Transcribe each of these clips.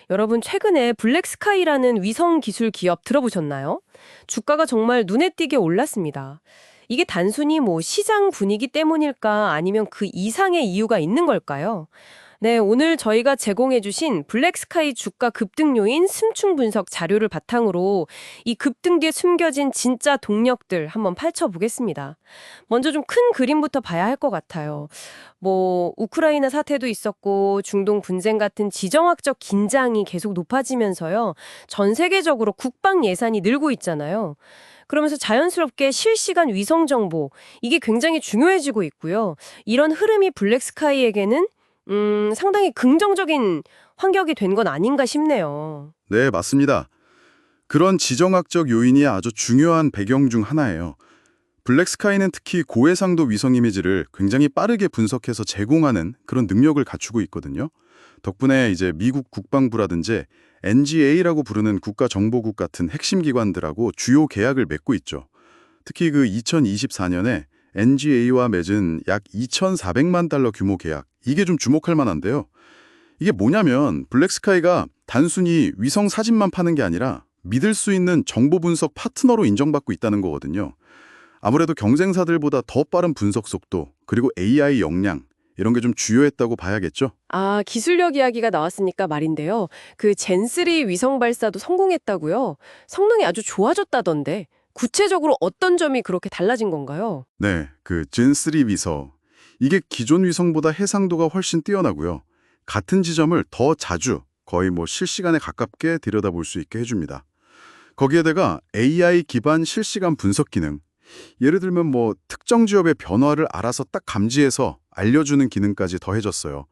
여러분 최근에 블랙스카이라는 위성 기술 기업 들어보셨나요? 주가가 정말 눈에 띄게 올랐습니다. 이게 단순히 시장 분위기 때문일까 아니면 그 이상의 이유가 있는 걸까요? 네, 오늘 저희가 제공해 주신 블랙스카이 주가 급등 요인 심층 분석 자료를 바탕으로 이 급등 뒤에 숨겨진 진짜 동력들 한번 파헤쳐 보겠습니다. 먼저 좀 큰 그림부터 봐야 할 것 같아요. 우크라이나 사태도 있었고 중동 분쟁 같은 지정학적 긴장이 계속 높아지면서요. 전 세계적으로 국방 예산이 늘고 있잖아요. 그러면서 자연스럽게 실시간 위성 정보 이게 굉장히 중요해지고 있고요. 이런 흐름이 블랙스카이에게는 상당히 긍정적인 환경이 된 건 아닌가 싶네요. 네, 맞습니다. 그런 지정학적 요인이 아주 중요한 배경 중 하나예요. 블랙스카이는 특히 고해상도 위성 이미지를 굉장히 빠르게 분석해서 제공하는 그런 능력을 갖추고 있거든요. 덕분에 이제 미국 국방부라든지 NGA라고 부르는 국가정보국 같은 핵심 기관들하고 주요 계약을 맺고 있죠. 특히 그 2024년에 NGA와 맺은 약 2,400만 달러 규모 계약, 이게 좀 주목할 만한데요. 이게 뭐냐면 블랙스카이가 단순히 위성 사진만 파는 게 아니라 믿을 수 있는 정보 분석 파트너로 인정받고 있다는 거거든요. 아무래도 경쟁사들보다 더 빠른 분석 속도, 그리고 AI 역량, 이런 게 좀 주요했다고 봐야겠죠? 아, 기술력 이야기가 나왔으니까 말인데요. 그 젠3 위성 발사도 성공했다고요? 성능이 아주 좋아졌다던데. 구체적으로 어떤 점이 그렇게 달라진 건가요? 네, 그 진3 위성. 이게 기존 위성보다 해상도가 훨씬 뛰어나고요. 같은 지점을 더 자주, 거의 실시간에 가깝게 들여다볼 수 있게 해줍니다. 거기에다가 AI 기반 실시간 분석 기능, 예를 들면 특정 지역의 변화를 알아서 딱 감지해서 알려주는 기능까지 더해졌어요.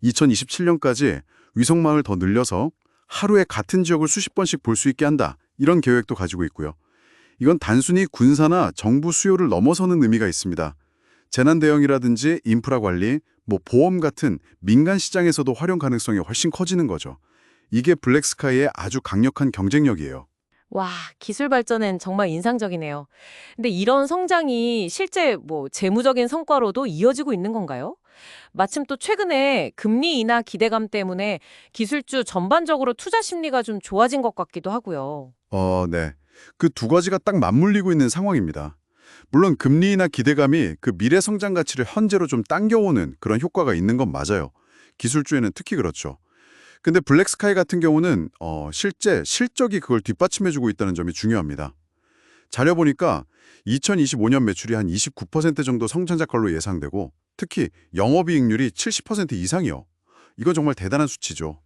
2027년까지 위성망을 더 늘려서 하루에 같은 지역을 수십 번씩 볼 수 있게 한다. 이런 계획도 가지고 있고요. 이건 단순히 군사나 정부 수요를 넘어서는 의미가 있습니다. 재난 대응이라든지 인프라 관리, 보험 같은 민간 시장에서도 활용 가능성이 훨씬 커지는 거죠. 이게 블랙스카이의 아주 강력한 경쟁력이에요. 와, 기술 발전은 정말 인상적이네요. 근데 이런 성장이 실제 재무적인 성과로도 이어지고 있는 건가요? 마침 또 최근에 금리 인하 기대감 때문에 기술주 전반적으로 투자 심리가 좀 좋아진 것 같기도 하고요. 네. 그 두 가지가 딱 맞물리고 있는 상황입니다. 물론 금리 인하 기대감이 그 미래 성장 가치를 현재로 좀 당겨오는 그런 효과가 있는 건 맞아요. 기술주에는 특히 그렇죠. 근데 블랙스카이 같은 경우는 실제 실적이 그걸 뒷받침해주고 있다는 점이 중요합니다. 자료 보니까 2025년 매출이 한 29% 정도 성장작 걸로 예상되고 특히 영업이익률이 70% 이상이요. 이건 정말 대단한 수치죠.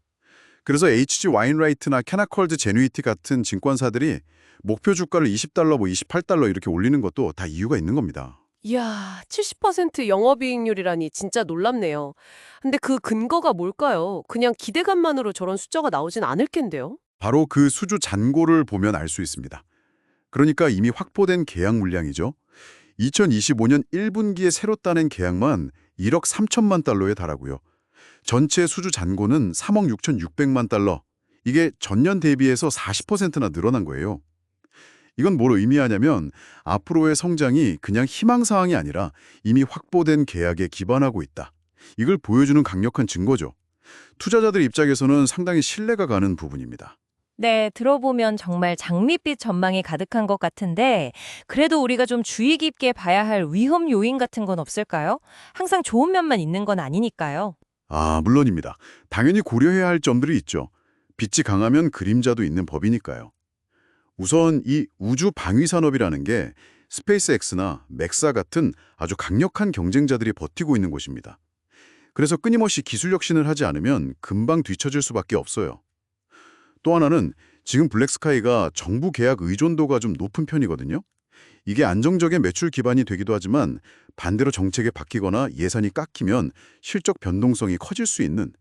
그래서 HG 와인라이트나 캐나컬드 제뉴이티 같은 증권사들이 목표 주가를 20달러, 28달러 이렇게 올리는 것도 다 이유가 있는 겁니다. 이야, 70% 영업이익률이라니 진짜 놀랍네요. 근데 그 근거가 뭘까요? 그냥 기대감만으로 저런 숫자가 나오진 않을 텐데요. 바로 그 수주 잔고를 보면 알 수 있습니다. 그러니까 이미 확보된 계약 물량이죠. 2025년 1분기에 새로 따낸 계약만 1억 3천만 달러에 달하고요. 전체 수주 잔고는 3억 6,600만 달러. 이게 전년 대비해서 40%나 늘어난 거예요. 이건 뭘 의미하냐면 앞으로의 성장이 그냥 희망사항이 아니라 이미 확보된 계약에 기반하고 있다. 이걸 보여주는 강력한 증거죠. 투자자들 입장에서는 상당히 신뢰가 가는 부분입니다. 네, 들어보면 정말 장밋빛 전망이 가득한 것 같은데 그래도 우리가 좀 주의 깊게 봐야 할 위험 요인 같은 건 없을까요? 항상 좋은 면만 있는 건 아니니까요. 물론입니다. 당연히 고려해야 할 점들이 있죠. 빛이 강하면 그림자도 있는 법이니까요. 우선 이 우주 방위 산업이라는 게 스페이스X나 맥사 같은 아주 강력한 경쟁자들이 버티고 있는 곳입니다. 그래서 끊임없이 기술 혁신을 하지 않으면 금방 뒤처질 수밖에 없어요. 또 하나는 지금 블랙스카이가 정부 계약 의존도가 좀 높은 편이거든요. 이게 안정적인 매출 기반이 되기도 하지만 반대로 정책이 바뀌거나 예산이 깎이면 실적 변동성이 커질 수 있는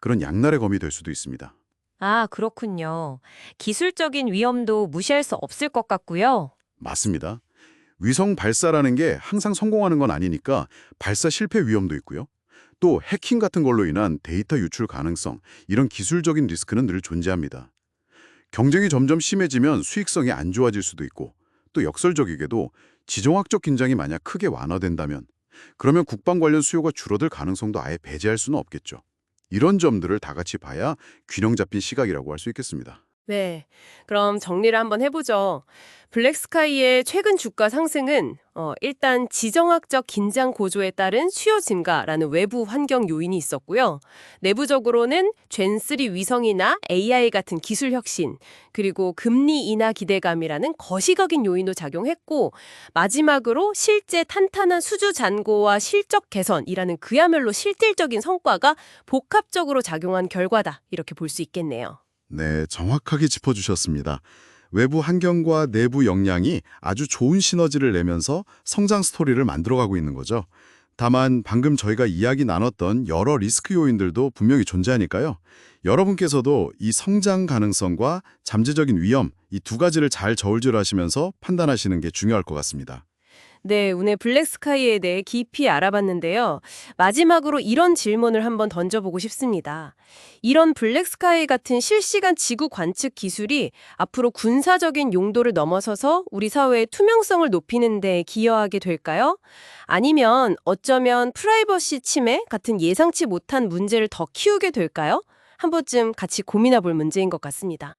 그런 양날의 검이 될 수도 있습니다. 아, 그렇군요. 기술적인 위험도 무시할 수 없을 것 같고요. 맞습니다. 위성 발사라는 게 항상 성공하는 건 아니니까 발사 실패 위험도 있고요. 또 해킹 같은 걸로 인한 데이터 유출 가능성, 이런 기술적인 리스크는 늘 존재합니다. 경쟁이 점점 심해지면 수익성이 안 좋아질 수도 있고 또 역설적이게도 지정학적 긴장이 만약 크게 완화된다면 그러면 국방 관련 수요가 줄어들 가능성도 아예 배제할 수는 없겠죠. 이런 점들을 다 같이 봐야 균형 잡힌 시각이라고 할 수 있겠습니다. 네, 그럼 정리를 한번 해보죠. 블랙스카이의 최근 주가 상승은 일단 지정학적 긴장 고조에 따른 수요 증가라는 외부 환경 요인이 있었고요. 내부적으로는 젠3 위성이나 AI 같은 기술 혁신, 그리고 금리 인하 기대감이라는 거시적인 요인도 작용했고, 마지막으로 실제 탄탄한 수주 잔고와 실적 개선이라는 그야말로 실질적인 성과가 복합적으로 작용한 결과다, 이렇게 볼 수 있겠네요. 네, 정확하게 짚어주셨습니다. 외부 환경과 내부 역량이 아주 좋은 시너지를 내면서 성장 스토리를 만들어가고 있는 거죠. 다만 방금 저희가 이야기 나눴던 여러 리스크 요인들도 분명히 존재하니까요. 여러분께서도 이 성장 가능성과 잠재적인 위험, 이 두 가지를 잘 저울질하시면서 판단하시는 게 중요할 것 같습니다. 네, 오늘 블랙스카이에 대해 깊이 알아봤는데요. 마지막으로 이런 질문을 한번 던져보고 싶습니다. 이런 블랙스카이 같은 실시간 지구 관측 기술이 앞으로 군사적인 용도를 넘어서서 우리 사회의 투명성을 높이는 데 기여하게 될까요? 아니면 어쩌면 프라이버시 침해 같은 예상치 못한 문제를 더 키우게 될까요? 한 번쯤 같이 고민해 볼 문제인 것 같습니다.